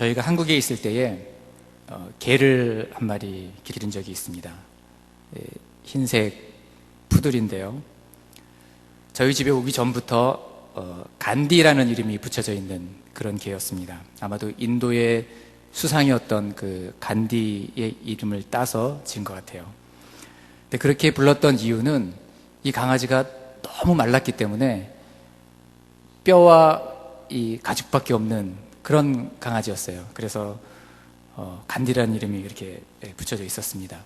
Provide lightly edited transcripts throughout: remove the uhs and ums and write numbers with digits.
저희가 한국에 있을 때에 개를 한 마리 기른 적이 있습니다. 흰색 푸들인데요. 저희 집에 오기 전부터 간디라는 이름이 붙여져 있는 그런 개였습니다. 아마도 인도의 수상이었던 그 간디의 이름을 따서 지은 것 같아요. 근데 그렇게 불렀던 이유는 이 강아지가 너무 말랐기 때문에 뼈와 이 가죽밖에 없는 그런 강아지였어요. 그래서 간디라는 이름이 이렇게 붙여져 있었습니다.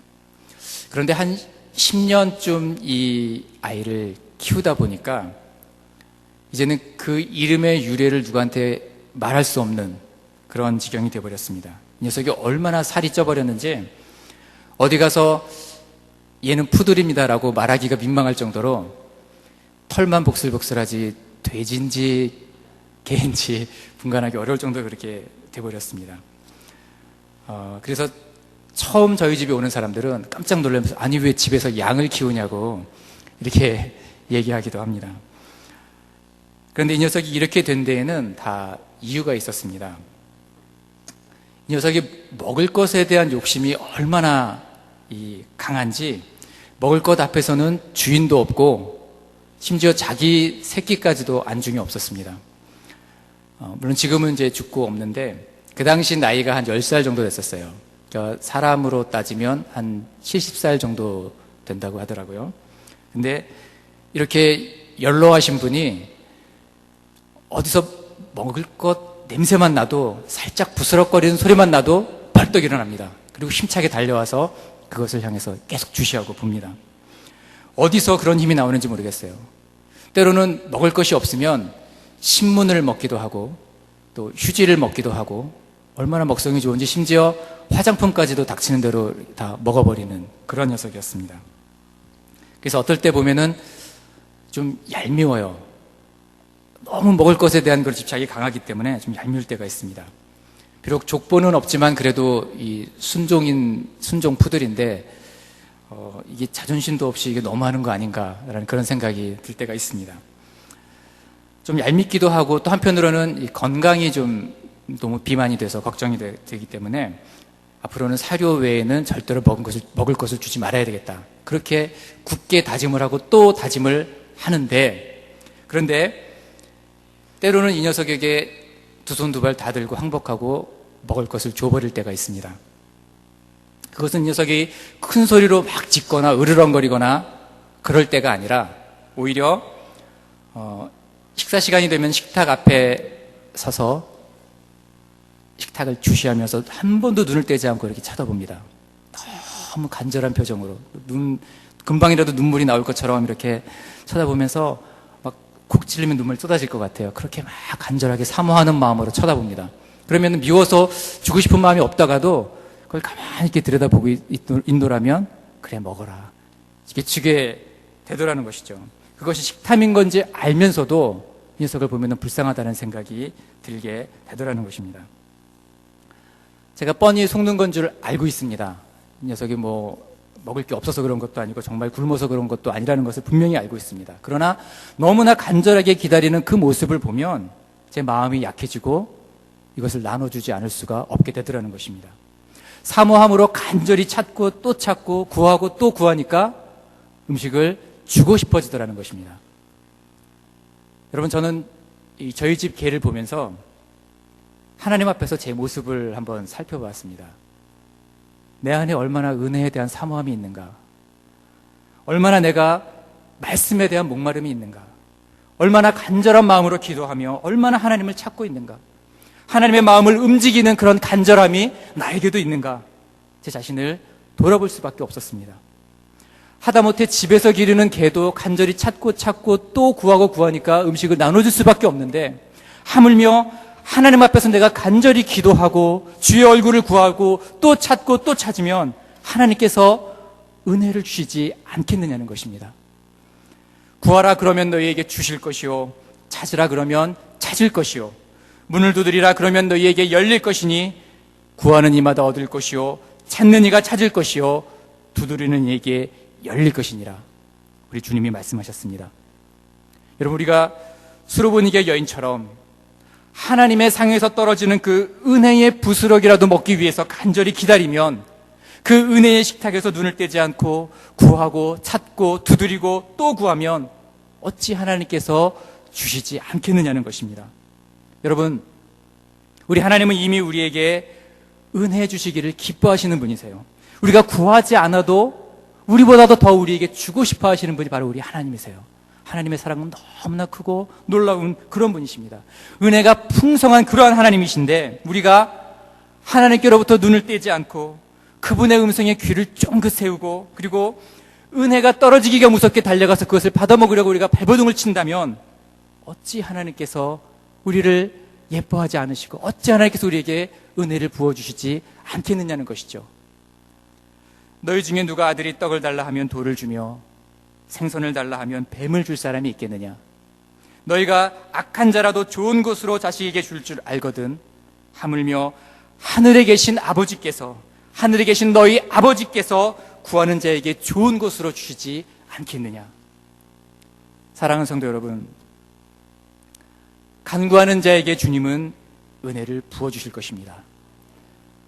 그런데 한 10년쯤 이 아이를 키우다 보니까 이제는 그 이름의 유래를 누구한테 말할 수 없는 그런 지경이 되어버렸습니다. 이 녀석이 얼마나 살이 쪄버렸는지 어디 가서 얘는 푸들입니다라고 말하기가 민망할 정도로 털만 복슬복슬하지 돼지인지 개인지 분간하기 어려울 정도로 그렇게 돼버렸습니다. 그래서 처음 저희 집에 오는 사람들은 깜짝 놀라면서 아니 왜 집에서 양을 키우냐고 이렇게 얘기하기도 합니다. 그런데 이 녀석이 이렇게 된 데에는 다 이유가 있었습니다. 이 녀석이 먹을 것에 대한 욕심이 얼마나 강한지 먹을 것 앞에서는 주인도 없고 심지어 자기 새끼까지도 안중이 없었습니다. 물론 지금은 이제 죽고 없는데 그 당시 나이가 한 10살 정도 됐었어요. 그러니까 사람으로 따지면 한 70살 정도 된다고 하더라고요. 근데 이렇게 연로하신 분이 어디서 먹을 것 냄새만 나도 살짝 부스럭거리는 소리만 나도 벌떡 일어납니다. 그리고 힘차게 달려와서 그것을 향해서 계속 주시하고 봅니다. 어디서 그런 힘이 나오는지 모르겠어요. 때로는 먹을 것이 없으면 신문을 먹기도 하고 또 휴지를 먹기도 하고 얼마나 먹성이 좋은지 심지어 화장품까지도 닥치는 대로 다 먹어버리는 그런 녀석이었습니다. 그래서 어떨 때 보면은 좀 얄미워요. 너무 먹을 것에 대한 그런 집착이 강하기 때문에 좀 얄미울 때가 있습니다. 비록 족보는 없지만 그래도 이 순종 푸들인데 이게 자존심도 없이 이게 너무하는 거 아닌가라는 그런 생각이 들 때가 있습니다. 좀 얄밉기도 하고 또 한편으로는 이 건강이 좀 너무 비만이 돼서 걱정이 되기 때문에 앞으로는 사료 외에는 절대로 먹을 것을 주지 말아야 되겠다. 그렇게 굳게 다짐을 하고 또 다짐을 하는데 그런데 때로는 이 녀석에게 두 손 두 발 다 들고 항복하고 먹을 것을 줘버릴 때가 있습니다. 그것은 이 녀석이 큰 소리로 막 짖거나 으르렁거리거나 그럴 때가 아니라 오히려 식사 시간이 되면 식탁 앞에 서서 식탁을 주시하면서 한 번도 눈을 떼지 않고 이렇게 쳐다봅니다. 너무 간절한 표정으로 금방이라도 눈물이 나올 것처럼 이렇게 쳐다보면서 막 콕 찔리면 눈물이 쏟아질 것 같아요. 그렇게 막 간절하게 사모하는 마음으로 쳐다봅니다. 그러면 미워서 주고 싶은 마음이 없다가도 그걸 가만히 이렇게 들여다보고 있노라면 그래 먹어라 이게 주게 되더라는 것이죠. 그것이 식탐인 건지 알면서도 이 녀석을 보면 불쌍하다는 생각이 들게 되더라는 것입니다. 제가 뻔히 속는 건 줄 알고 있습니다. 이 녀석이 먹을 게 없어서 그런 것도 아니고 정말 굶어서 그런 것도 아니라는 것을 분명히 알고 있습니다. 그러나 너무나 간절하게 기다리는 그 모습을 보면 제 마음이 약해지고 이것을 나눠주지 않을 수가 없게 되더라는 것입니다. 사모함으로 간절히 찾고 또 찾고 구하고 또 구하니까 음식을 주고 싶어지더라는 것입니다. 여러분 저는 저희 집 개를 보면서 하나님 앞에서 제 모습을 한번 살펴봤습니다. 내 안에 얼마나 은혜에 대한 사모함이 있는가, 얼마나 내가 말씀에 대한 목마름이 있는가, 얼마나 간절한 마음으로 기도하며 얼마나 하나님을 찾고 있는가, 하나님의 마음을 움직이는 그런 간절함이 나에게도 있는가, 제 자신을 돌아볼 수밖에 없었습니다. 하다못해 집에서 기르는 개도 간절히 찾고 또 구하고 구하니까 음식을 나눠줄 수밖에 없는데 하물며 하나님 앞에서 내가 간절히 기도하고 주의 얼굴을 구하고 또 찾고 또 찾으면 하나님께서 은혜를 주시지 않겠느냐는 것입니다. 구하라 그러면 너희에게 주실 것이요 찾으라 그러면 찾을 것이요 문을 두드리라 그러면 너희에게 열릴 것이니 구하는 이마다 얻을 것이요 찾는 이가 찾을 것이요 두드리는 이에게 열릴 것이니라. 우리 주님이 말씀하셨습니다. 여러분 우리가 수로보니게 여인처럼 하나님의 상에서 떨어지는 그 은혜의 부스러기라도 먹기 위해서 간절히 기다리면 그 은혜의 식탁에서 눈을 떼지 않고 구하고 찾고 두드리고 또 구하면 어찌 하나님께서 주시지 않겠느냐는 것입니다. 여러분, 우리 하나님은 이미 우리에게 은혜 주시기를 기뻐하시는 분이세요. 우리가 구하지 않아도 우리보다도 더 우리에게 주고 싶어 하시는 분이 바로 우리 하나님이세요. 하나님의 사랑은 너무나 크고 놀라운 그런 분이십니다. 은혜가 풍성한 그러한 하나님이신데 우리가 하나님께로부터 눈을 떼지 않고 그분의 음성에 귀를 쫑긋 세우고 그리고 은혜가 떨어지기가 무섭게 달려가서 그것을 받아먹으려고 우리가 발버둥을 친다면 어찌 하나님께서 우리를 예뻐하지 않으시고 어찌 하나님께서 우리에게 은혜를 부어주시지 않겠느냐는 것이죠. 너희 중에 누가 아들이 떡을 달라 하면 돌을 주며 생선을 달라 하면 뱀을 줄 사람이 있겠느냐? 너희가 악한 자라도 좋은 것으로 자식에게 줄 줄 알거든 하물며 하늘에 계신 아버지께서 하늘에 계신 너희 아버지께서 구하는 자에게 좋은 것으로 주시지 않겠느냐? 사랑하는 성도 여러분, 간구하는 자에게 주님은 은혜를 부어주실 것입니다.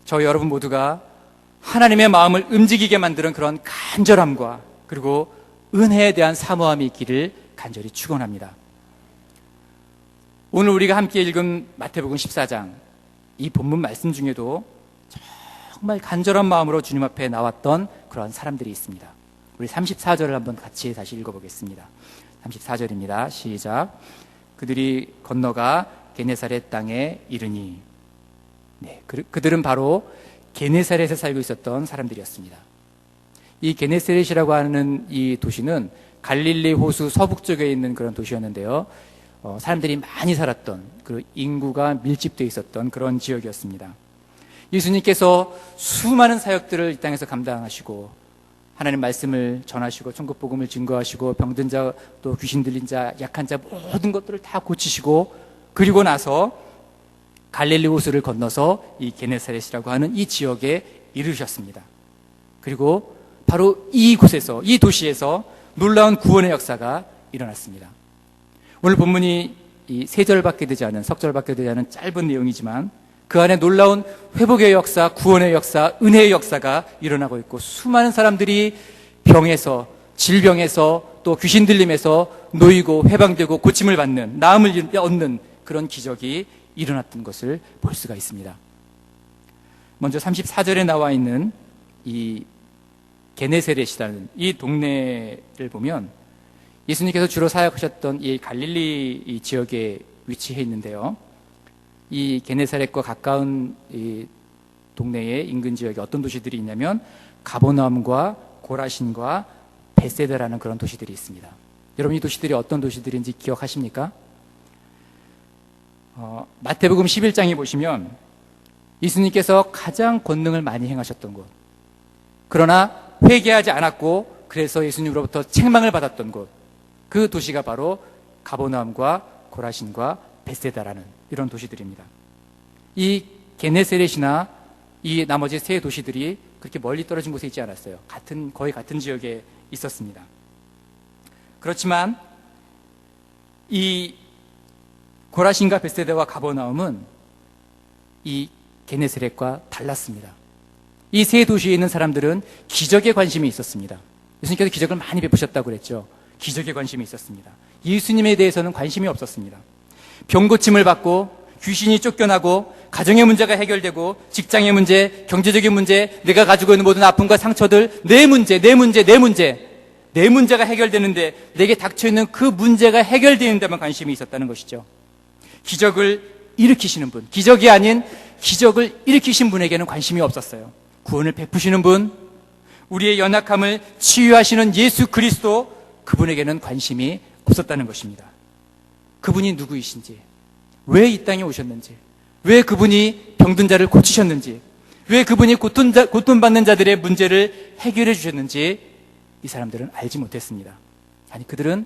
저희 여러분 모두가 하나님의 마음을 움직이게 만드는 그런 간절함과 그리고 은혜에 대한 사모함이 있기를 간절히 축원합니다. 오늘 우리가 함께 읽은 마태복음 14장 이 본문 말씀 중에도 정말 간절한 마음으로 주님 앞에 나왔던 그런 사람들이 있습니다. 우리 34절을 한번 같이 다시 읽어보겠습니다. 34절입니다. 시작. 그들이 건너가 게네사렛 땅에 이르니, 그들은 바로 게네사렛에 살고 있었던 사람들이었습니다. 이 게네사렛이라고 하는 이 도시는 갈릴리 호수 서북쪽에 있는 그런 도시였는데요. 사람들이 많이 살았던, 그리고 인구가 밀집되어 있었던 그런 지역이었습니다. 예수님께서 수많은 사역들을 이 땅에서 감당하시고 하나님 말씀을 전하시고 천국복음을 증거하시고 병든 자, 또 귀신 들린 자, 약한 자 모든 것들을 다 고치시고 그리고 나서 갈릴리 호수를 건너서 이 게네사렛이라고 하는 이 지역에 이르셨습니다. 그리고 바로 이곳에서, 이 도시에서 놀라운 구원의 역사가 일어났습니다. 오늘 본문이 이 3절밖에 되지 않은, 석절밖에 되지 않은 짧은 내용이지만 그 안에 놀라운 회복의 역사, 구원의 역사, 은혜의 역사가 일어나고 있고 수많은 사람들이 병에서, 질병에서 또 귀신 들림에서 놓이고 해방되고 고침을 받는, 나음을 얻는 그런 기적이 일어났던 것을 볼 수가 있습니다. 먼저 34절에 나와 있는 이 게네사렛이라는 이 동네를 보면 예수님께서 주로 사역하셨던 이 갈릴리 이 지역에 위치해 있는데요. 이 게네사렛과 가까운 이 동네의 인근 지역에 어떤 도시들이 있냐면 가버나움과 고라신과 베세다라는 그런 도시들이 있습니다. 여러분 이 도시들이 어떤 도시들인지 기억하십니까? 마태복음 11장에 보시면 예수님께서 가장 권능을 많이 행하셨던 곳, 그러나 회개하지 않았고 그래서 예수님으로부터 책망을 받았던 곳, 그 도시가 바로 가버나움과 고라신과 베세다라는 이런 도시들입니다. 이 게네사렛이나 이 나머지 3 도시들이 그렇게 멀리 떨어진 곳에 있지 않았어요. 거의 같은 지역에 있었습니다. 그렇지만 이 고라신과 베세다와 가버나움은 이 게네사렛과 달랐습니다. 이 3 도시에 있는 사람들은 기적에 관심이 있었습니다. 예수님께서 기적을 많이 베푸셨다고 그랬죠. 기적에 관심이 있었습니다. 예수님에 대해서는 관심이 없었습니다. 병고침을 받고 귀신이 쫓겨나고 가정의 문제가 해결되고 직장의 문제, 경제적인 문제, 내가 가지고 있는 모든 아픔과 상처들, 내 문제가 해결되는데 내게 닥쳐있는 그 문제가 해결되는 데만 관심이 있었다는 것이죠. 기적을 일으키시는 분, 기적이 아닌 기적을 일으키신 분에게는 관심이 없었어요. 구원을 베푸시는 분, 우리의 연약함을 치유하시는 예수 그리스도, 그분에게는 관심이 없었다는 것입니다. 그분이 누구이신지, 왜 이 땅에 오셨는지, 왜 그분이 병든 자를 고치셨는지, 왜 그분이 고통받는 자들의 문제를 해결해 주셨는지 이 사람들은 알지 못했습니다. 아니, 그들은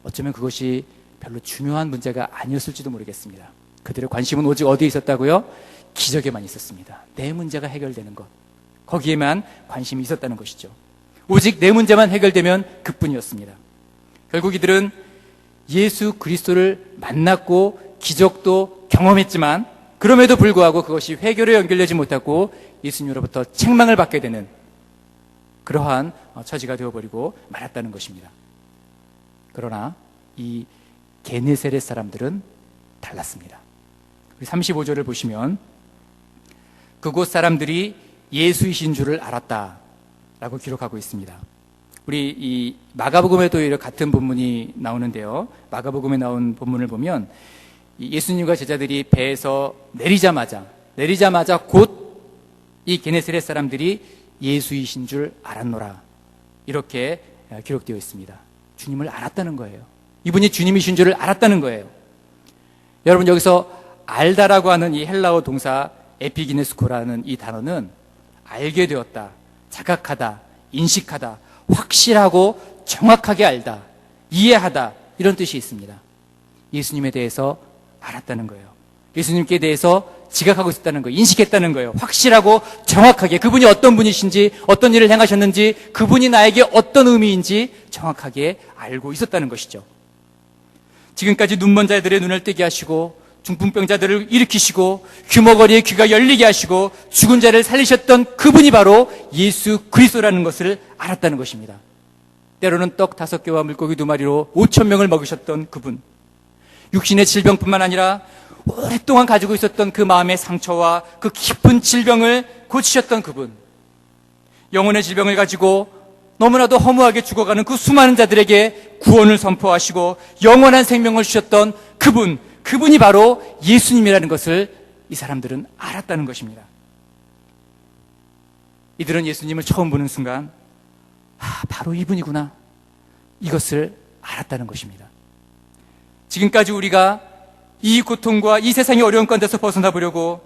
어쩌면 그것이 별로 중요한 문제가 아니었을지도 모르겠습니다. 그들의 관심은 오직 어디에 있었다고요? 기적에만 있었습니다. 내 문제가 해결되는 것, 거기에만 관심이 있었다는 것이죠. 오직 내 문제만 해결되면 그뿐이었습니다. 결국 이들은 예수 그리스도를 만났고 기적도 경험했지만 그럼에도 불구하고 그것이 회개로 연결되지 못하고 예수님으로부터 책망을 받게 되는 그러한 처지가 되어버리고 말았다는 것입니다. 그러나 이 게네사렛 사람들은 달랐습니다. 35절을 보시면 그곳 사람들이 예수이신 줄을 알았다라고 기록하고 있습니다. 우리 이 마가복음에도 이런 같은 본문이 나오는데요. 마가복음에 나온 본문을 보면 예수님과 제자들이 배에서 내리자마자 곧 이 게네사렛 사람들이 예수이신 줄 알았노라, 이렇게 기록되어 있습니다. 주님을 알았다는 거예요. 이분이 주님이신 줄을 알았다는 거예요. 여러분, 여기서 알다라고 하는 이 헬라어 동사 에피기네스코라는 이 단어는 알게 되었다, 자각하다, 인식하다, 확실하고 정확하게 알다, 이해하다, 이런 뜻이 있습니다. 예수님에 대해서 알았다는 거예요. 예수님께 대해서 지각하고 있었다는 거예요. 인식했다는 거예요. 확실하고 정확하게 그분이 어떤 분이신지, 어떤 일을 행하셨는지, 그분이 나에게 어떤 의미인지 정확하게 알고 있었다는 것이죠. 지금까지 눈먼 자들의 눈을 뜨게 하시고 중풍병자들을 일으키시고 귀머거리의 귀가 열리게 하시고 죽은 자를 살리셨던 그분이 바로 예수 그리스도라는 것을 알았다는 것입니다. 때로는 떡 5개와 물고기 2마리로 5,000명을 먹으셨던 그분, 육신의 질병뿐만 아니라 오랫동안 가지고 있었던 그 마음의 상처와 그 깊은 질병을 고치셨던 그분, 영혼의 질병을 가지고 너무나도 허무하게 죽어가는 그 수많은 자들에게 구원을 선포하시고 영원한 생명을 주셨던 그분이 바로 예수님이라는 것을 이 사람들은 알았다는 것입니다. 이들은 예수님을 처음 보는 순간 바로 이분이구나, 이것을 알았다는 것입니다. 지금까지 우리가 이 고통과 이 세상의 어려운 가운데서 벗어나 보려고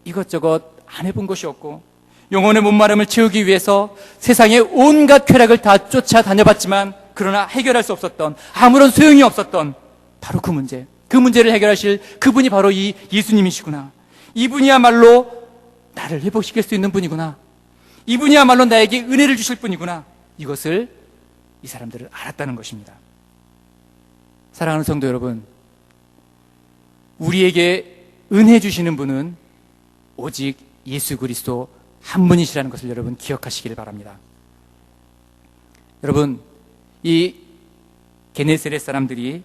이것저것 안 해본 것이 없고 영혼의 목마름을 채우기 위해서 세상의 온갖 쾌락을 다 쫓아다녀봤지만 그러나 해결할 수 없었던, 아무런 소용이 없었던 바로 그 문제를 해결하실 그분이 바로 이 예수님이시구나, 이분이야말로 나를 회복시킬 수 있는 분이구나, 이분이야말로 나에게 은혜를 주실 분이구나, 이것을 이 사람들을 알았다는 것입니다. 사랑하는 성도 여러분, 우리에게 은혜 주시는 분은 오직 예수 그리스도 한 분이시라는 것을 여러분 기억하시길 바랍니다. 여러분, 이 게네사렛 사람들이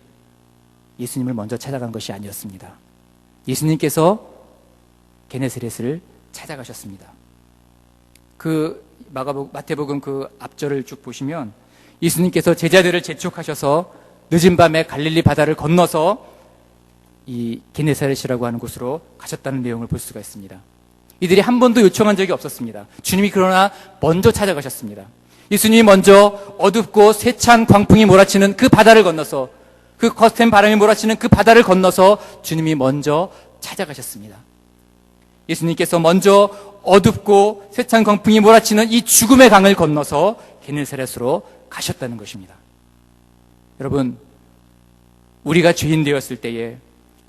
예수님을 먼저 찾아간 것이 아니었습니다. 예수님께서 게네사렛을 찾아가셨습니다. 그 마태복음 그 앞절을 쭉 보시면 예수님께서 제자들을 재촉하셔서 늦은 밤에 갈릴리 바다를 건너서 이 게네사렛이라고 하는 곳으로 가셨다는 내용을 볼 수가 있습니다. 이들이 한 번도 요청한 적이 없었습니다. 주님이 그러나 먼저 찾아가셨습니다. 예수님이 먼저 어둡고 세찬 광풍이 몰아치는 그 바다를 건너서, 그 거센 바람이 몰아치는 그 바다를 건너서 주님이 먼저 찾아가셨습니다. 예수님께서 먼저 어둡고 세찬 광풍이 몰아치는 이 죽음의 강을 건너서 게네사렛으로 가셨다는 것입니다. 여러분, 우리가 죄인 되었을 때에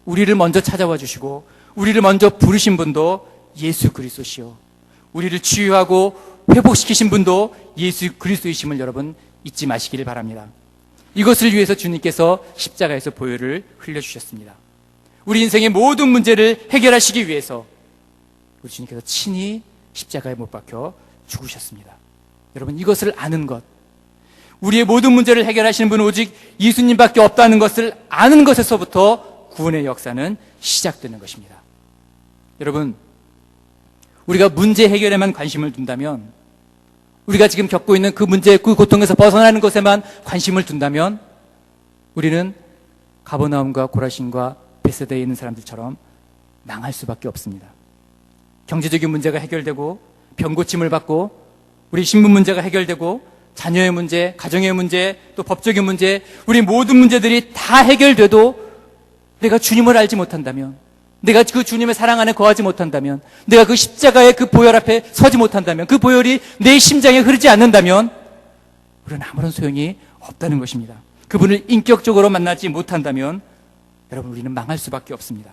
우리를 먼저 찾아와 주시고 우리를 먼저 부르신 분도 예수 그리스도시요, 우리를 치유하고 회복시키신 분도 예수 그리스도이심을 여러분 잊지 마시기를 바랍니다. 이것을 위해서 주님께서 십자가에서 보혈을 흘려주셨습니다. 우리 인생의 모든 문제를 해결하시기 위해서 우리 주님께서 친히 십자가에 못 박혀 죽으셨습니다. 여러분, 이것을 아는 것, 우리의 모든 문제를 해결하시는 분은 오직 예수님밖에 없다는 것을 아는 것에서부터 구원의 역사는 시작되는 것입니다. 여러분, 우리가 문제 해결에만 관심을 둔다면, 우리가 지금 겪고 있는 그 문제, 그 고통에서 벗어나는 것에만 관심을 둔다면 우리는 가버나움과 고라신과 베세다에 있는 사람들처럼 망할 수밖에 없습니다. 경제적인 문제가 해결되고 병 고침을 받고 우리 신분 문제가 해결되고 자녀의 문제, 가정의 문제, 또 법적인 문제, 우리 모든 문제들이 다 해결돼도 내가 주님을 알지 못한다면, 내가 그 주님의 사랑 안에 거하지 못한다면, 내가 그 십자가의 그 보혈 앞에 서지 못한다면, 그 보혈이 내 심장에 흐르지 않는다면 우리는 아무런 소용이 없다는 것입니다. 그분을 인격적으로 만나지 못한다면 여러분, 우리는 망할 수밖에 없습니다.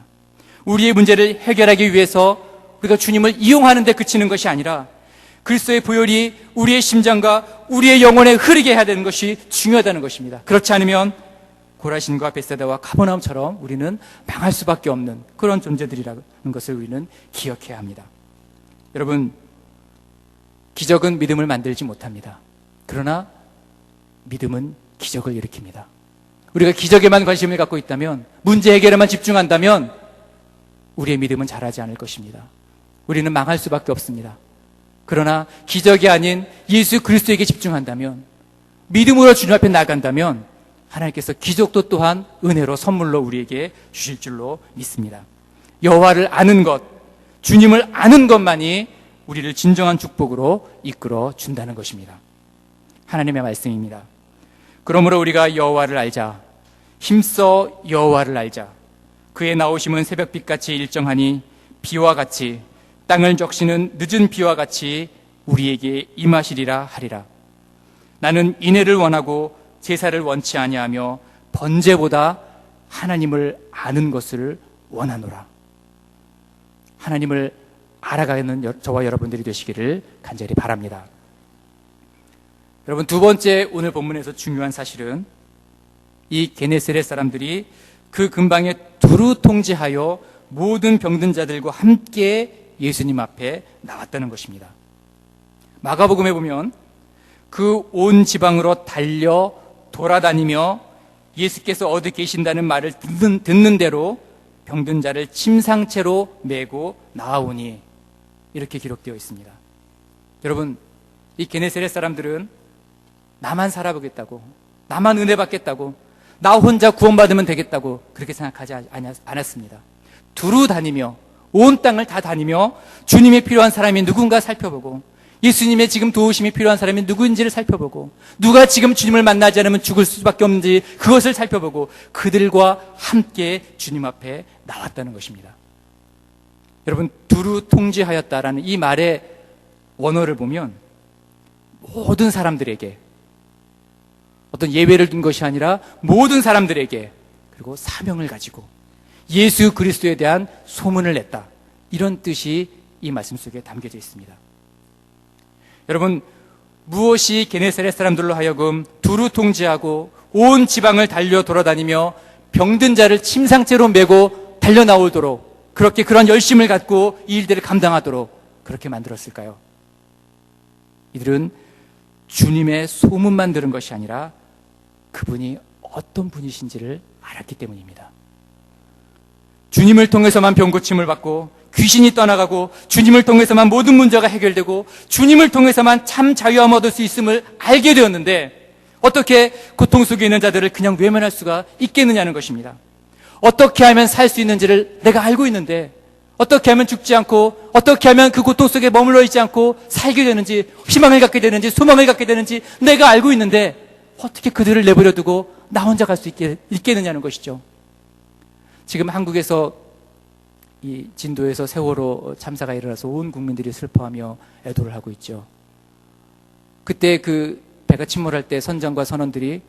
우리의 문제를 해결하기 위해서 우리가 주님을 이용하는 데 그치는 것이 아니라 그리스도의 보혈이 우리의 심장과 우리의 영혼에 흐르게 해야 되는 것이 중요하다는 것입니다. 그렇지 않으면 고라신과 벳세다와 가버나움처럼 우리는 망할 수밖에 없는 그런 존재들이라는 것을 우리는 기억해야 합니다. 여러분, 기적은 믿음을 만들지 못합니다. 그러나 믿음은 기적을 일으킵니다. 우리가 기적에만 관심을 갖고 있다면, 문제 해결에만 집중한다면 우리의 믿음은 자라지 않을 것입니다. 우리는 망할 수밖에 없습니다. 그러나 기적이 아닌 예수 그리스도에게 집중한다면, 믿음으로 주님 앞에 나간다면 하나님께서 기적도 또한 은혜로 선물로 우리에게 주실 줄로 믿습니다. 여호와를 아는 것, 주님을 아는 것만이 우리를 진정한 축복으로 이끌어 준다는 것입니다. 하나님의 말씀입니다. 그러므로 우리가 여호와를 알자. 힘써 여호와를 알자. 그의 나오심은 새벽빛같이 일정하니 비와 같이 땅을 적시는 늦은 비와 같이 우리에게 임하시리라 하리라. 나는 인애를 원하고 제사를 원치 아니하며 번제보다 하나님을 아는 것을 원하노라. 하나님을 알아가는 저와 여러분들이 되시기를 간절히 바랍니다. 여러분, 두 번째 오늘 본문에서 중요한 사실은 이 게네사렛 사람들이 그 근방에 두루 통제하여 모든 병든 자들과 함께 예수님 앞에 나왔다는 것입니다. 마가복음에 보면 그 온 지방으로 달려 돌아다니며 예수께서 어디 계신다는 말을 듣는 대로 병든 자를 침상채로 메고 나아오니, 이렇게 기록되어 있습니다. 여러분, 이 게네사렛 사람들은 나만 살아보겠다고, 나만 은혜 받겠다고, 나 혼자 구원받으면 되겠다고 그렇게 생각하지 않았습니다. 두루 다니며 온 땅을 다 다니며 주님이 필요한 사람이 누군가 살펴보고, 예수님의 지금 도우심이 필요한 사람이 누구인지를 살펴보고, 누가 지금 주님을 만나지 않으면 죽을 수밖에 없는지 그것을 살펴보고 그들과 함께 주님 앞에 나왔다는 것입니다. 여러분, 두루 통제하였다라는 이 말의 원어를 보면 모든 사람들에게, 어떤 예외를 둔 것이 아니라 모든 사람들에게, 그리고 사명을 가지고 예수 그리스도에 대한 소문을 냈다, 이런 뜻이 이 말씀 속에 담겨져 있습니다. 여러분, 무엇이 게네사렛 사람들로 하여금 두루 통제하고 온 지방을 달려 돌아다니며 병든 자를 침상째로 메고 달려 나오도록, 그렇게 그런 열심을 갖고 이 일들을 감당하도록 그렇게 만들었을까요? 이들은 주님의 소문만 들은 것이 아니라 그분이 어떤 분이신지를 알았기 때문입니다. 주님을 통해서만 병 고침을 받고 귀신이 떠나가고, 주님을 통해서만 모든 문제가 해결되고, 주님을 통해서만 참 자유함을 얻을 수 있음을 알게 되었는데, 어떻게 고통 속에 있는 자들을 그냥 외면할 수가 있겠느냐는 것입니다. 어떻게 하면 살 수 있는지를 내가 알고 있는데, 어떻게 하면 죽지 않고, 어떻게 하면 그 고통 속에 머물러 있지 않고 살게 되는지, 희망을 갖게 되는지, 소망을 갖게 되는지 내가 알고 있는데, 어떻게 그들을 내버려 두고 나 혼자 갈 수 있겠느냐는 것이죠. 지금 한국에서 이 진도에서 세월호 참사가 일어나서 온 국민들이 슬퍼하며 애도를 하고 있죠. 그때 그 배가 침몰할 때 선장과 선원들이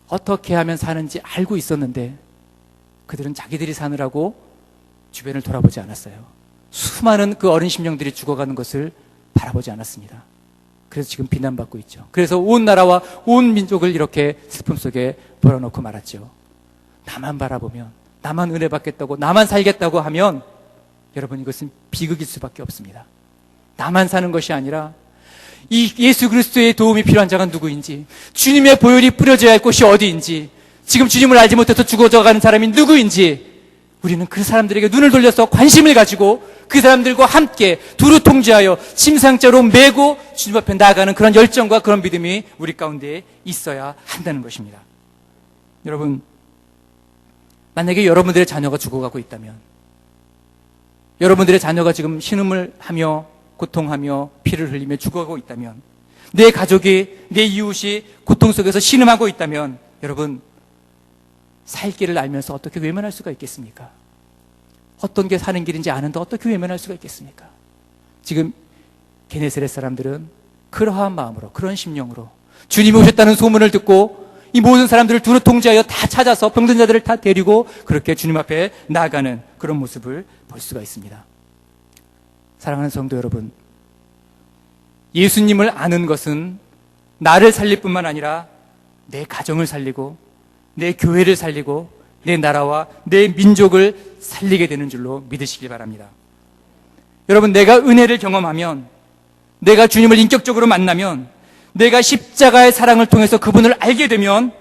어떻게 하면 사는지 알고 있었는데 그들은 자기들이 사느라고 주변을 돌아보지 않았어요. 수많은 그 어린 심령들이 죽어가는 것을 바라보지 않았습니다. 그래서 지금 비난받고 있죠. 그래서 온 나라와 온 민족을 이렇게 슬픔 속에 몰아넣고 말았죠. 나만 바라보면, 나만 은혜 받겠다고, 나만 살겠다고 하면 여러분, 이것은 비극일 수밖에 없습니다. 나만 사는 것이 아니라 이 예수 그리스도의 도움이 필요한 자가 누구인지, 주님의 보혈이 뿌려져야 할 곳이 어디인지, 지금 주님을 알지 못해서 죽어져가는 사람이 누구인지, 우리는 그 사람들에게 눈을 돌려서 관심을 가지고 그 사람들과 함께 두루 통제하여 침상째로 메고 주님 앞에 나아가는 그런 열정과 그런 믿음이 우리 가운데 있어야 한다는 것입니다. 여러분, 만약에 여러분들의 자녀가 죽어가고 있다면, 여러분들의 자녀가 지금 신음을 하며 고통하며 피를 흘리며 죽어가고 있다면, 내 가족이, 내 이웃이 고통 속에서 신음하고 있다면, 여러분, 살 길을 알면서 어떻게 외면할 수가 있겠습니까? 어떤 게 사는 길인지 아는데 어떻게 외면할 수가 있겠습니까? 지금 게네사렛 사람들은 그러한 마음으로, 그런 심령으로 주님이 오셨다는 소문을 듣고 이 모든 사람들을 두루 통제하여 다 찾아서 병든 자들을 다 데리고 그렇게 주님 앞에 나아가는 그런 모습을 볼 수가 있습니다. 사랑하는 성도 여러분, 예수님을 아는 것은 나를 살릴 뿐만 아니라 내 가정을 살리고 내 교회를 살리고 내 나라와 내 민족을 살리게 되는 줄로 믿으시길 바랍니다. 여러분, 내가 은혜를 경험하면, 내가 주님을 인격적으로 만나면, 내가 십자가의 사랑을 통해서 그분을 알게 되면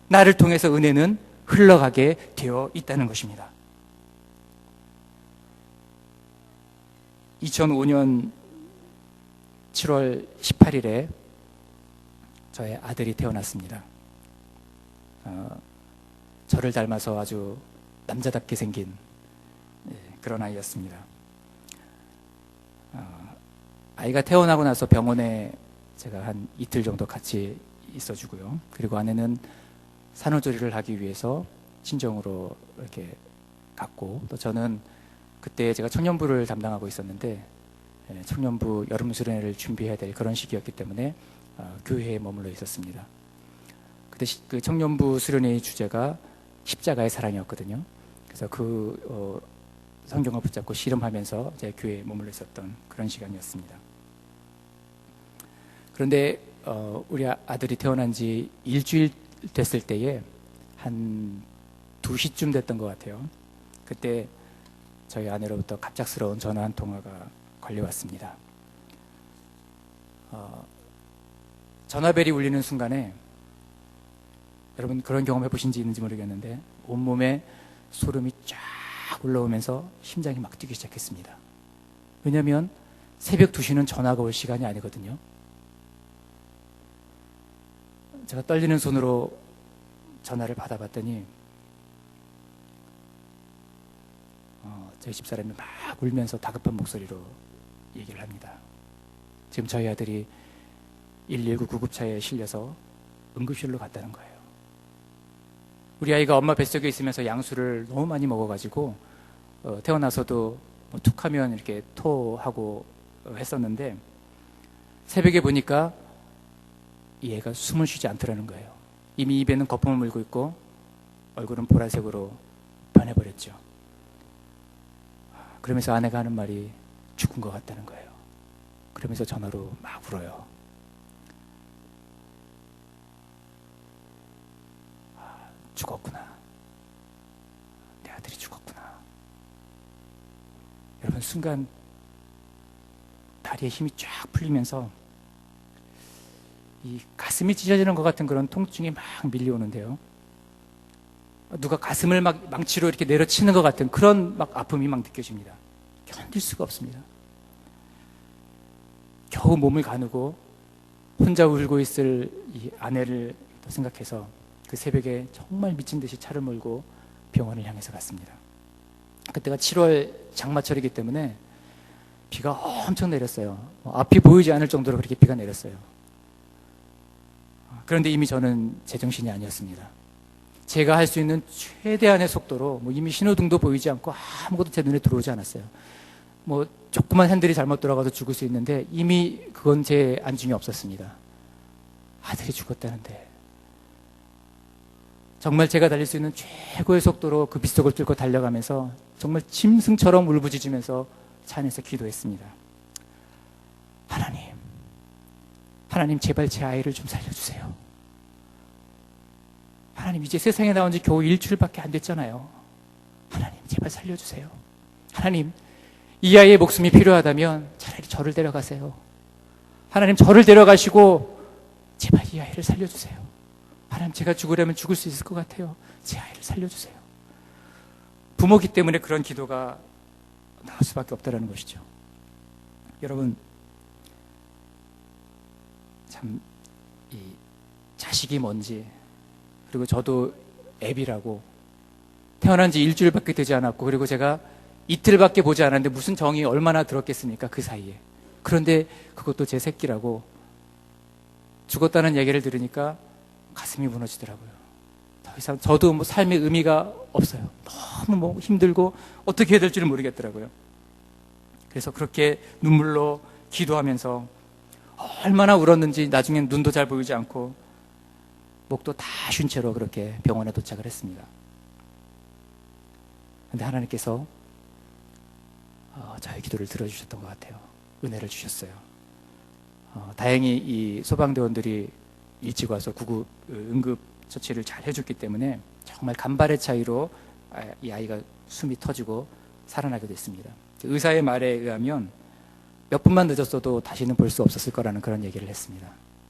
나를 통해서 은혜는 흘러가게 되어 있다는 것입니다. 2005년 7월 18일에 저의 아들이 태어났습니다. 저를 닮아서 아주 남자답게 생긴 그런 아이였습니다. 아이가 태어나고 나서 병원에 제가 한 이틀 정도 같이 있어주고요. 그리고 아내는 산후조리를 하기 위해서 친정으로 이렇게 갔고, 또 저는 그때 제가 청년부를 담당하고 있었는데 청년부 여름 수련회를 준비해야 될 그런 시기였기 때문에 교회에 머물러 있었습니다. 그때 그 청년부 수련회의 주제가 십자가의 사랑이었거든요. 그래서 성경을 붙잡고 씨름하면서 제 교회에 머물러 있었던 그런 시간이었습니다. 그런데 우리 아들이 태어난 지 일주일 됐을 때에 한 2시쯤 됐던 것 같아요. 그때 저희 아내로부터 갑작스러운 전화 한 통화가 걸려왔습니다. 전화벨이 울리는 순간에, 여러분 그런 경험 해보신지 있는지 모르겠는데 온몸에 소름이 쫙 올라오면서 심장이 막 뛰기 시작했습니다. 왜냐하면 새벽 2시는 전화가 올 시간이 아니거든요. 제가 떨리는 손으로 전화를 받아봤더니 저희 집사람이 막 울면서 다급한 목소리로 얘기를 합니다. 지금 저희 아들이 119 구급차에 실려서 응급실로 갔다는 거예요. 우리 아이가 엄마 뱃속에 있으면서 양수를 너무 많이 먹어가지고 태어나서도 툭 하면 이렇게 토하고 했었는데, 새벽에 보니까 이 애가 숨을 쉬지 않더라는 거예요. 이미 입에는 거품을 물고 있고 얼굴은 보라색으로 변해버렸죠. 그러면서 아내가 하는 말이 죽은 것 같다는 거예요. 그러면서 전화로 막 울어요. 죽었구나. 내 아들이 죽었구나. 여러분, 순간 다리에 힘이 쫙 풀리면서 이 가슴이 찢어지는 것 같은 그런 통증이 막 밀려오는데요. 누가 가슴을 막 망치로 이렇게 내려치는 것 같은 그런 막 아픔이 막 느껴집니다. 견딜 수가 없습니다. 겨우 몸을 가누고 혼자 울고 있을 이 아내를 생각해서 그 새벽에 정말 미친 듯이 차를 몰고 병원을 향해서 갔습니다. 그때가 7월 장마철이기 때문에 비가 엄청 내렸어요. 앞이 보이지 않을 정도로 그렇게 비가 내렸어요. 그런데 이미 저는 제정신이 아니었습니다. 제가 할 수 있는 최대한의 속도로 이미 신호등도 보이지 않고 아무것도 제 눈에 들어오지 않았어요. 조그만 핸들이 잘못 돌아가도 죽을 수 있는데 이미 그건 제 안중에 없었습니다. 아들이 죽었다는데 정말 제가 달릴 수 있는 최고의 속도로 그 빗속을 뚫고 달려가면서 정말 짐승처럼 울부짖으면서 차 안에서 기도했습니다. 하나님 제발 제 아이를 좀 살려주세요. 하나님, 이제 세상에 나온 지 겨우 일주일밖에 안 됐잖아요. 하나님 제발 살려주세요. 하나님, 이 아이의 목숨이 필요하다면 차라리 저를 데려가세요. 하나님, 저를 데려가시고 제발 이 아이를 살려주세요. 하나님, 제가 죽으려면 죽을 수 있을 것 같아요. 제 아이를 살려주세요. 부모기 때문에 그런 기도가 나올 수밖에 없다는 것이죠. 여러분, 참 이 자식이 뭔지, 그리고 저도 애비라고 태어난 지 일주일밖에 되지 않았고, 그리고 제가 이틀밖에 보지 않았는데 무슨 정이 얼마나 들었겠습니까, 그 사이에. 그런데 그것도 제 새끼라고 죽었다는 얘기를 들으니까 가슴이 무너지더라고요. 더 이상 저도 삶의 의미가 없어요. 너무 힘들고 어떻게 해야 될지를 모르겠더라고요. 그래서 그렇게 눈물로 기도하면서 얼마나 울었는지 나중엔 눈도 잘 보이지 않고 목도 다 쉰 채로 그렇게 병원에 도착을 했습니다. 그런데 하나님께서 저의 기도를 들어주셨던 것 같아요. 은혜를 주셨어요. 다행히 이 소방대원들이 일찍 와서 응급 처치를 잘 해줬기 때문에 정말 간발의 차이로 이 아이가 숨이 터지고 살아나게 됐습니다. 의사의 말에 의하면 몇 분만 늦었어도 다시는 볼 수 없었을 거라는 그런 얘기를 했습니다.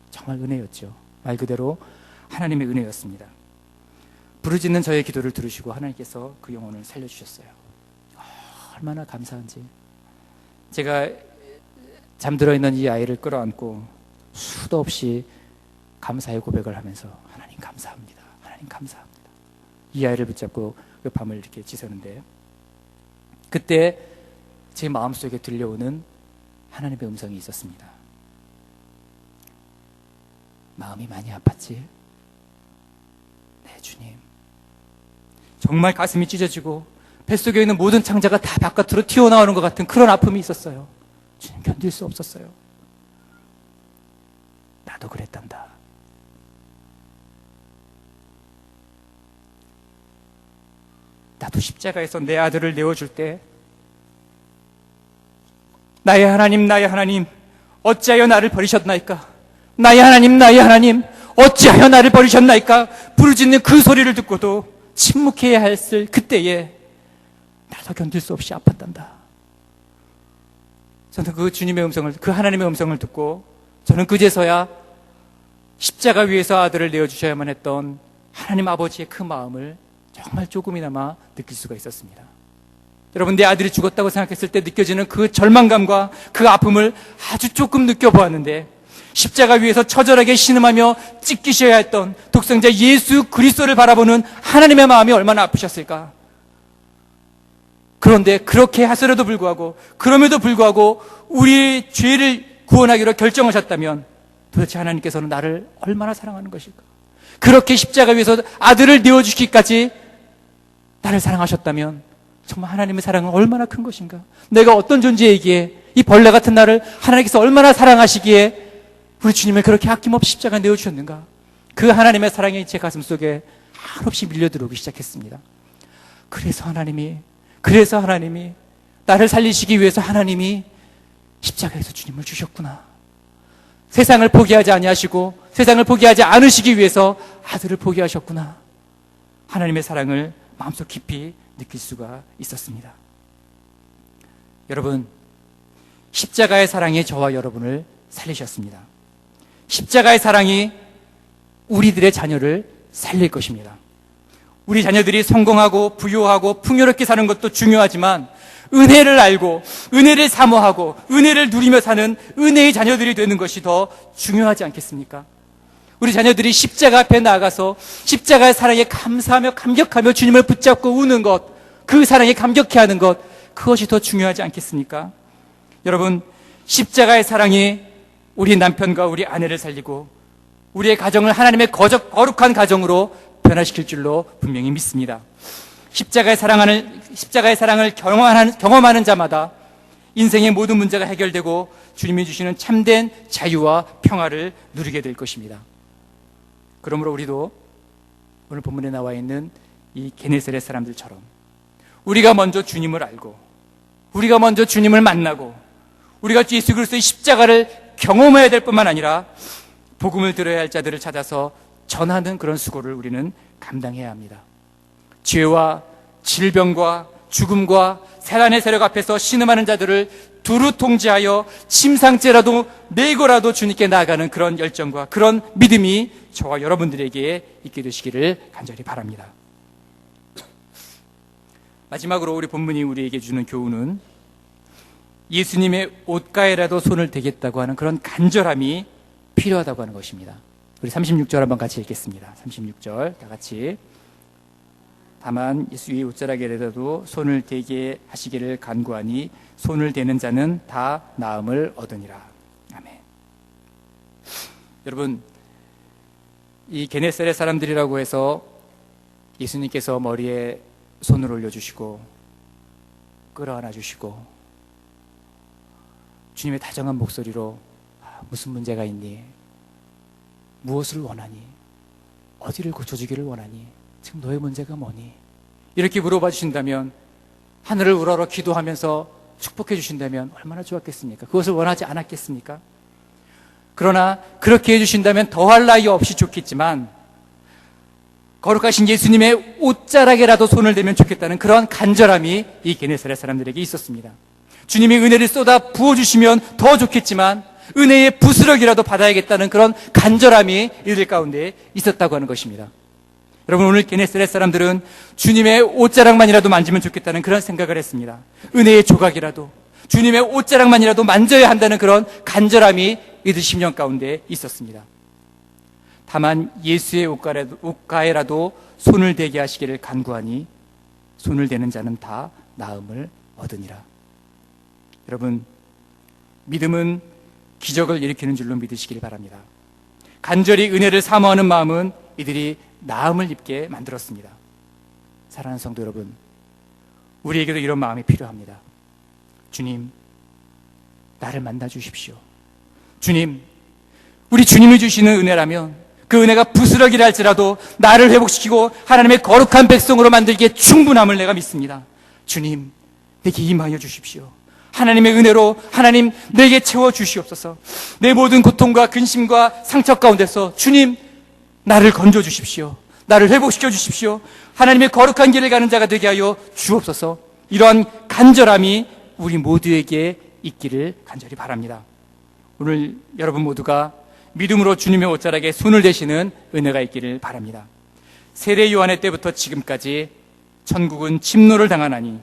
정말 은혜였죠. 말 그대로 하나님의 은혜였습니다. 부르짖는 저의 기도를 들으시고 하나님께서 그 영혼을 살려주셨어요. 얼마나 감사한지. 제가 잠들어 있는 이 아이를 끌어안고 수도 없이 감사의 고백을 하면서 하나님 감사합니다. 하나님 감사합니다. 이 아이를 붙잡고 그 밤을 이렇게 지새는데, 그때 제 마음속에 들려오는 하나님의 음성이 있었습니다. 마음이 많이 아팠지? 네, 주님. 정말 가슴이 찢어지고 뱃속에 있는 모든 창자가 다 바깥으로 튀어나오는 것 같은 그런 아픔이 있었어요. 주님, 견딜 수 없었어요. 나도 그랬단다. 나도 십자가에서 내 아들을 내어줄 때 나의 하나님, 나의 하나님, 어찌하여 나를 버리셨나이까? 나의 하나님, 나의 하나님, 어찌하여 나를 버리셨나이까? 부르짖는 그 소리를 듣고도 침묵해야 했을 그때에 나도 견딜 수 없이 아팠단다. 저는 그 주님의 음성을, 그 하나님의 음성을 듣고 저는 그제서야 십자가 위에서 아들을 내어주셔야만 했던 하나님 아버지의 그 마음을 정말 조금이나마 느낄 수가 있었습니다. 여러분, 내 아들이 죽었다고 생각했을 때 느껴지는 그 절망감과 그 아픔을 아주 조금 느껴보았는데, 십자가 위에서 처절하게 신음하며 찢기셔야 했던 독생자 예수 그리스도를 바라보는 하나님의 마음이 얼마나 아프셨을까. 그런데 그렇게 하서라도 불구하고, 그럼에도 불구하고 우리의 죄를 구원하기로 결정하셨다면 도대체 하나님께서는 나를 얼마나 사랑하는 것일까? 그렇게 십자가 위에서 아들을 내어주시기까지 나를 사랑하셨다면 정말 하나님의 사랑은 얼마나 큰 것인가? 내가 어떤 존재이기에, 이 벌레 같은 나를 하나님께서 얼마나 사랑하시기에 우리 주님을 그렇게 아낌없이 십자가에 내어주셨는가? 그 하나님의 사랑이 제 가슴 속에 한없이 밀려들어오기 시작했습니다. 그래서 하나님이 나를 살리시기 위해서 하나님이 십자가에서 주님을 주셨구나. 세상을 포기하지 아니하시고 세상을 포기하지 않으시기 위해서 아들을 포기하셨구나. 하나님의 사랑을 마음속 깊이 느낄 수가 있었습니다. 여러분, 십자가의 사랑이 저와 여러분을 살리셨습니다. 십자가의 사랑이 우리들의 자녀를 살릴 것입니다. 우리 자녀들이 성공하고 부유하고 풍요롭게 사는 것도 중요하지만 은혜를 알고 은혜를 사모하고 은혜를 누리며 사는 은혜의 자녀들이 되는 것이 더 중요하지 않겠습니까? 우리 자녀들이 십자가 앞에 나아가서 십자가의 사랑에 감사하며 감격하며 주님을 붙잡고 우는 것, 그 사랑에 감격해하는 것, 그것이 더 중요하지 않겠습니까? 여러분, 십자가의 사랑이 우리 남편과 우리 아내를 살리고 우리의 가정을 하나님의 거룩한 가정으로 변화시킬 줄로 분명히 믿습니다. 십자가의 사랑을 경험하는 자마다 인생의 모든 문제가 해결되고 주님이 주시는 참된 자유와 평화를 누리게 될 것입니다. 그러므로 우리도 오늘 본문에 나와 있는 이 게네사렛 사람들처럼 우리가 먼저 주님을 알고 우리가 먼저 주님을 만나고 우리가 예수 그리스도의 십자가를 경험해야 될 뿐만 아니라 복음을 들어야 할 자들을 찾아서 전하는 그런 수고를 우리는 감당해야 합니다. 죄와 질병과 죽음과 세란의 세력 앞에서 신음하는 자들을 두루 통제하여 침상죄라도 내고라도 주님께 나아가는 그런 열정과 그런 믿음이 저와 여러분들에게 있게 되시기를 간절히 바랍니다. 마지막으로 우리 본문이 우리에게 주는 교훈은 예수님의 옷가에라도 손을 대겠다고 하는 그런 간절함이 필요하다고 하는 것입니다. 우리 36절 한번 같이 읽겠습니다. 36절 다 같이. 다만 예수의 옷자락에라도 손을 대게 하시기를 간구하니 손을 대는 자는 다 나음을 얻으니라. 아멘. 여러분, 이 게네사렛 사람들이라고 해서 예수님께서 머리에 손을 올려주시고 끌어안아 주시고 주님의 다정한 목소리로 무슨 문제가 있니? 무엇을 원하니? 어디를 고쳐주기를 원하니? 지금 너의 문제가 뭐니? 이렇게 물어봐 주신다면, 하늘을 우러러 기도하면서 축복해 주신다면 얼마나 좋았겠습니까? 그것을 원하지 않았겠습니까? 그러나 그렇게 해주신다면 더할 나위 없이 좋겠지만 거룩하신 예수님의 옷자락에라도 손을 대면 좋겠다는 그러한 간절함이 이 게네사렛 사람들에게 있었습니다. 주님이 은혜를 쏟아 부어주시면 더 좋겠지만 은혜의 부스러기라도 받아야겠다는 그런 간절함이 이들 가운데 있었다고 하는 것입니다. 여러분, 오늘 게네사렛 사람들은 주님의 옷자락만이라도 만지면 좋겠다는 그런 생각을 했습니다. 은혜의 조각이라도, 주님의 옷자락만이라도 만져야 한다는 그런 간절함이 이들 심령 가운데 있었습니다. 다만 예수의 옷가에라도 손을 대게 하시기를 간구하니 손을 대는 자는 다 나음을 얻으니라. 여러분, 믿음은 기적을 일으키는 줄로 믿으시길 바랍니다. 간절히 은혜를 사모하는 마음은 이들이 나음을 입게 만들었습니다. 사랑하는 성도 여러분, 우리에게도 이런 마음이 필요합니다. 주님, 나를 만나 주십시오. 주님, 우리 주님이 주시는 은혜라면 그 은혜가 부스러기라 할지라도 나를 회복시키고 하나님의 거룩한 백성으로 만들기에 충분함을 내가 믿습니다. 주님, 내게 임하여 주십시오. 하나님의 은혜로 하나님 내게 채워주시옵소서. 내 모든 고통과 근심과 상처 가운데서 주님, 나를 건져 주십시오. 나를 회복시켜 주십시오. 하나님의 거룩한 길을 가는 자가 되게 하여 주옵소서. 이러한 간절함이 우리 모두에게 있기를 간절히 바랍니다. 오늘 여러분 모두가 믿음으로 주님의 옷자락에 손을 대시는 은혜가 있기를 바랍니다. 세례 요한의 때부터 지금까지 천국은 침노를 당하나니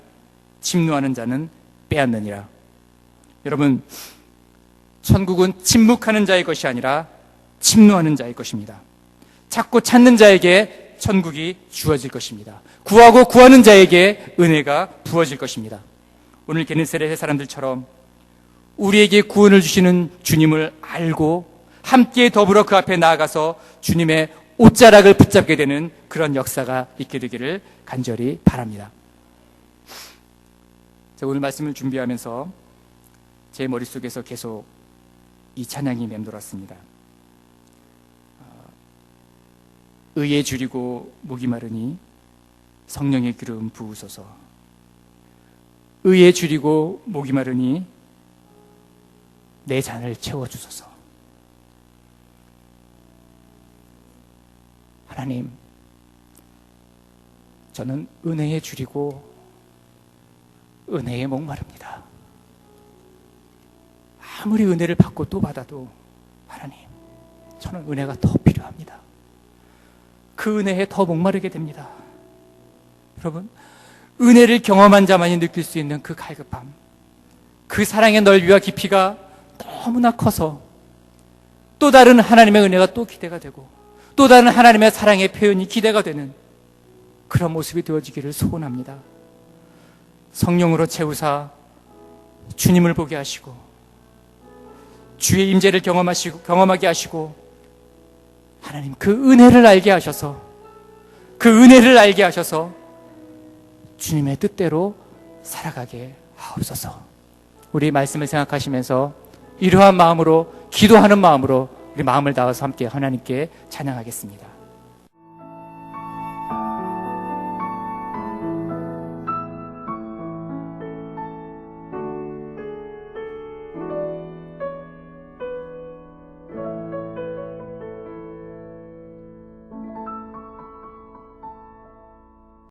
침노하는 자는 빼앗느니라. 여러분, 천국은 침묵하는 자의 것이 아니라 침노하는 자의 것입니다. 찾고 찾는 자에게 천국이 주어질 것입니다. 구하고 구하는 자에게 은혜가 부어질 것입니다. 오늘 게네사렛의 사람들처럼 우리에게 구원을 주시는 주님을 알고 함께 더불어 그 앞에 나아가서 주님의 옷자락을 붙잡게 되는 그런 역사가 있게 되기를 간절히 바랍니다. 제가 오늘 말씀을 준비하면서 제 머릿속에서 계속 이 찬양이 맴돌았습니다. 의에 줄이고 목이 마르니 성령의 기름 부으소서. 의에 줄이고 목이 마르니 내 잔을 채워주소서. 하나님, 저는 은혜에 줄이고 은혜에 목마릅니다. 아무리 은혜를 받고 또 받아도 하나님, 저는 은혜가 더 필요합니다. 그 은혜에 더 목마르게 됩니다. 여러분, 은혜를 경험한 자만이 느낄 수 있는 그 갈급함, 그 사랑의 넓이와 깊이가 너무나 커서 또 다른 하나님의 은혜가 또 기대가 되고 또 다른 하나님의 사랑의 표현이 기대가 되는 그런 모습이 되어지기를 소원합니다. 성령으로 채우사 주님을 보게 하시고 주의 임재를 경험하게 하시고 하나님, 그 은혜를 알게 하셔서 주님의 뜻대로 살아가게 하옵소서. 우리 말씀을 생각하시면서 이러한 마음으로, 기도하는 마음으로 우리 마음을 다해서 함께 하나님께 찬양하겠습니다.